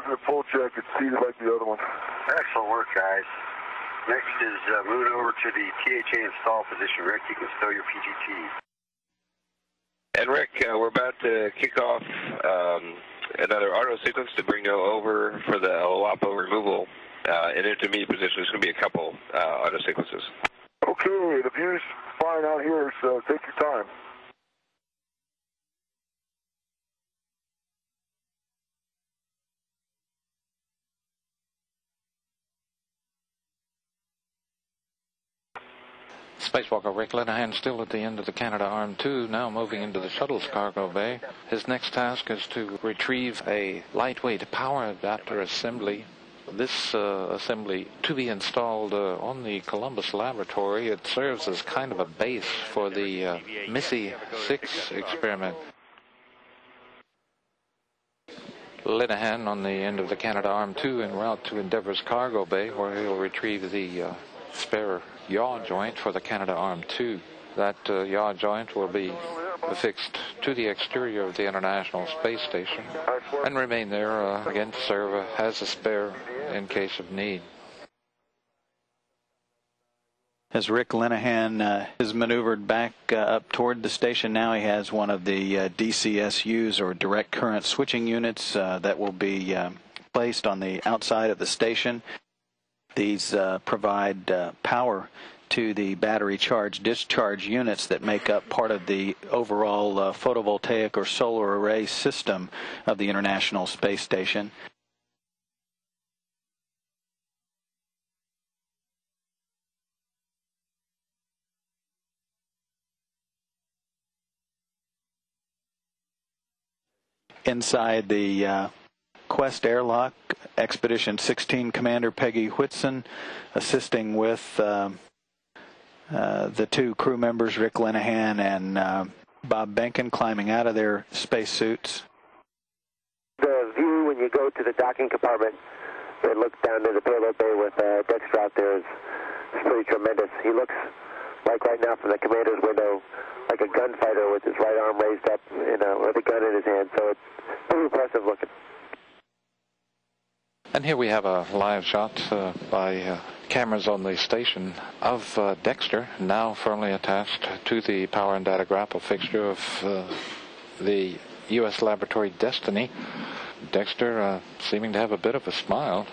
wasn't a pull check. It's seated like the other one. Excellent work, guys. Next is moving over to the THA install position. Rick, you can stow your PGTs. And Rick, we're about to kick off another auto sequence to bring you over for the WAPO removal. In intermediate position, there's going to be a couple auto sequences. Okay, the view's fine out here, so take your time. Spacewalker Rick Linehan still at the end of the Canadarm2, now moving into the shuttle's cargo bay. His next task is to retrieve a lightweight power adapter assembly. This assembly to be installed on the Columbus laboratory. It serves as kind of a base for the Missy 6 experiment. Linehan on the end of the Canadarm2 en route to Endeavour's cargo bay, where he'll retrieve the spare yaw joint for the Canadarm2. That yaw joint will be affixed to the exterior of the International Space Station and remain there again to serve as a spare in case of need. As Rick Linehan is maneuvered back up toward the station now, he has one of the DCSUs, or direct current switching units, that will be placed on the outside of the station. These provide power to the battery charge discharge units that make up part of the overall photovoltaic or solar array system of the International Space Station. Inside the Quest airlock, Expedition 16 Commander Peggy Whitson assisting with the two crew members, Rick Linehan and Bob Benkin, climbing out of their spacesuits. The view when you go to the docking compartment and look down to the payload bay with Dexter out there is pretty tremendous. He looks like right now from the commander's window like a gunfighter with his right arm raised up, with a gun in his hand. So it's pretty impressive looking. And here we have a live shot by cameras on the station of Dexter, now firmly attached to the power and data grapple fixture of the U.S. laboratory Destiny. Dexter seeming to have a bit of a smile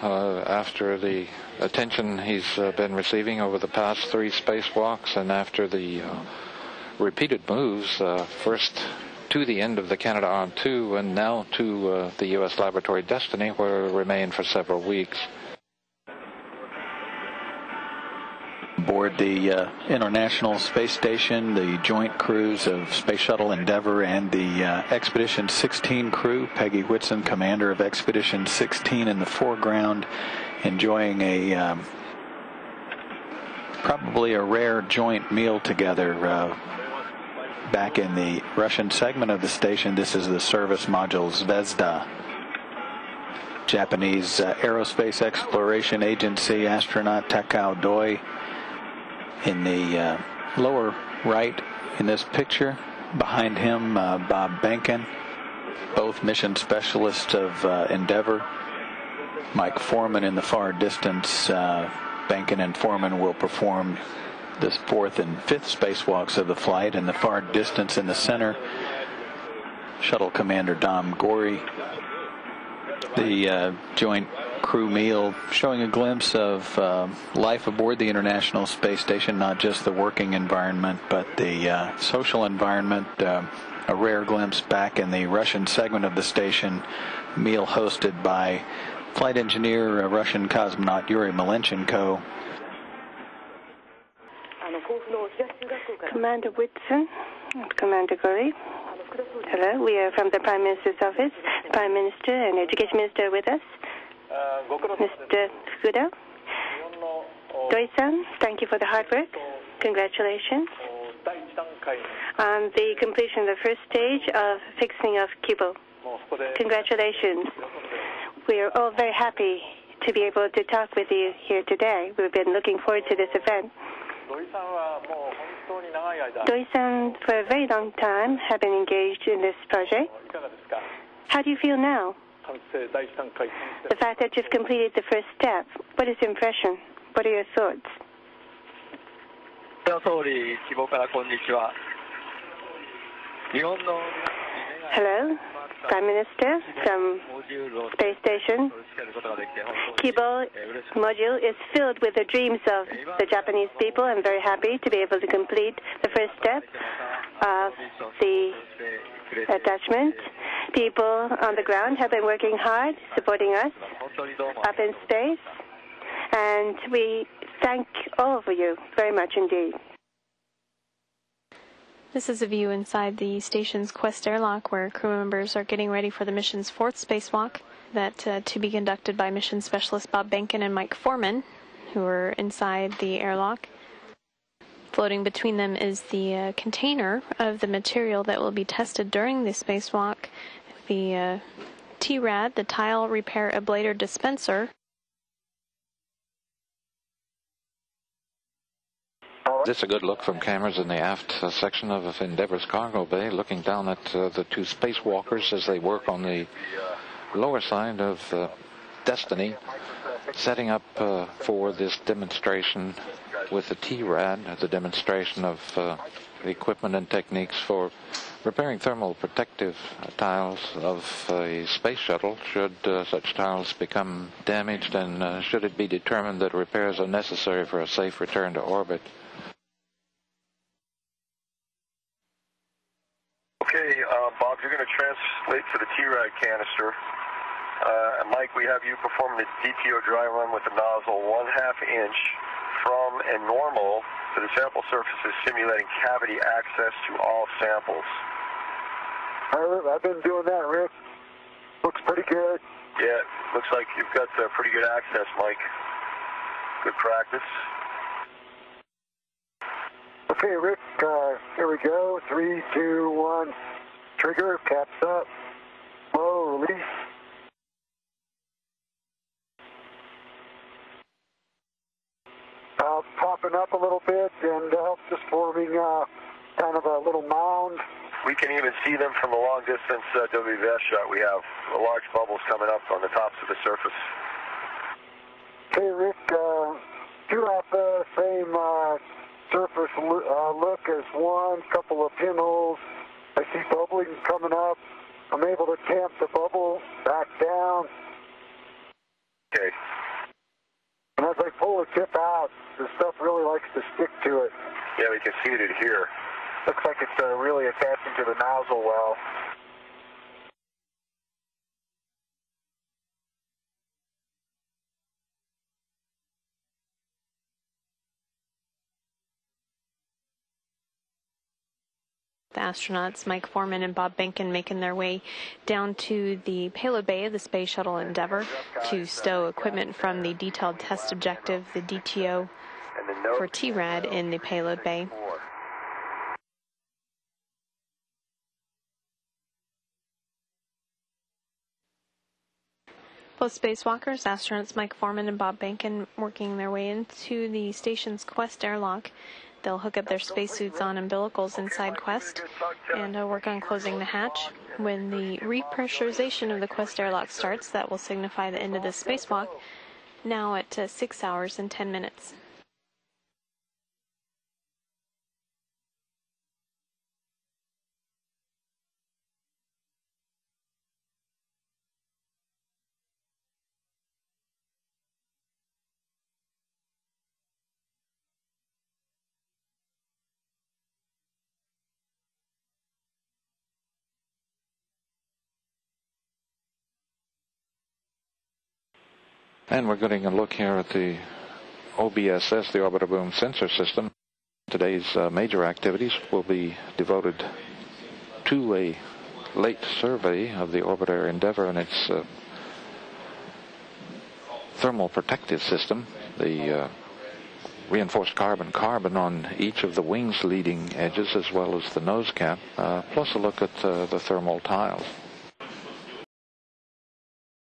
after the attention he's been receiving over the past 3 spacewalks and after the repeated moves, first to the end of the Canadarm2 and now to the U.S. laboratory Destiny, where it will remain for several weeks. Aboard the International Space Station, the joint crews of Space Shuttle Endeavour and the Expedition 16 crew, Peggy Whitson, commander of Expedition 16 in the foreground, enjoying a probably a rare joint meal together. Back in the Russian segment of the station, this is the service module Zvezda. Japanese Aerospace Exploration Agency astronaut Takao Doi in the lower right in this picture. Behind him, Bob Benkin, both mission specialists of Endeavour. Mike Foreman in the far distance. Benkin and Foreman will perform this 4th and 5th spacewalks of the flight. In the far distance in the center, Shuttle Commander Dom Gorey. The joint crew meal showing a glimpse of life aboard the International Space Station, not just the working environment, but the social environment. A rare glimpse back in the Russian segment of the station, meal hosted by flight engineer, Russian cosmonaut Yuri Malenchenko. Commander Whitson, Commander Gorey. Hello, we are from the Prime Minister's office. The Prime Minister and Education Minister with us. Mr. Fukuda. Doi-san, thank you for the hard work. Congratulations on the completion of the first stage of fixing of Kibo. Congratulations. We are all very happy to be able to talk with you here today. We've been looking forward to this event. Doi-san, for a very long time, have been engaged in this project. How do you feel now? The fact that you've completed the first step, what is your impression? What are your thoughts? Hello, Prime Minister from Space Station. Kibo module is filled with the dreams of the Japanese people. I'm very happy to be able to complete the first step of the attachment. People on the ground have been working hard, supporting us up in space, and we thank all of you very much indeed. This is a view inside the station's Quest airlock where crew members are getting ready for the mission's fourth spacewalk, that to be conducted by mission specialists Bob Benkin and Mike Foreman, who are inside the airlock. Floating between them is the container of the material that will be tested during the spacewalk, the TRAD, the Tile Repair Ablator Dispenser. This is a good look from cameras in the aft section of Endeavour's cargo bay, looking down at the two spacewalkers as they work on the lower side of Destiny, setting up for this demonstration with the TRAD, the demonstration of the equipment and techniques for repairing thermal protective tiles of a space shuttle should such tiles become damaged and should it be determined that repairs are necessary for a safe return to orbit. Okay, Bob, you're going to translate to the TRAD canister. Mike, we have you perform the DTO dry run with the nozzle 1/2 inch from and normal to the sample surfaces, simulating cavity access to all samples. I've been doing that, Rick. Looks pretty good. Yeah, looks like you've got pretty good access, Mike. Good practice. Okay, Rick, here we go. 3, 2, 1. Trigger, caps up. Low, release. Popping up a little bit and just forming kind of a little mound. We can even see them from a long distance WVS shot. We have large bubbles coming up on the tops of the surface. Okay, Rick, do have the same surface look as one, couple of pinholes. I see bubbling coming up. I'm able to tamp the bubble back down. Okay. And as I pull the tip out, the stuff really likes to stick to it. Yeah, we can see it here. Looks like it's really attaching to the nozzle well. The astronauts, Mike Foreman and Bob Benkin, making their way down to the payload bay of the Space Shuttle Endeavour to stow equipment from the detailed test objective, the DTO, for TRAD in the payload bay. Both spacewalkers, astronauts Mike Foreman and Bob Benkin, working their way into the station's Quest airlock. They'll hook up their spacesuits on umbilicals inside Quest and work on closing the hatch. When the repressurization of the Quest airlock starts, that will signify the end of the spacewalk, now at 6 hours and 10 minutes. And we're getting a look here at the OBSS, the Orbiter Boom Sensor System. Today's major activities will be devoted to a late survey of the orbiter Endeavour and its thermal protective system, the reinforced carbon on each of the wing's leading edges as well as the nose cap, plus a look at the thermal tiles.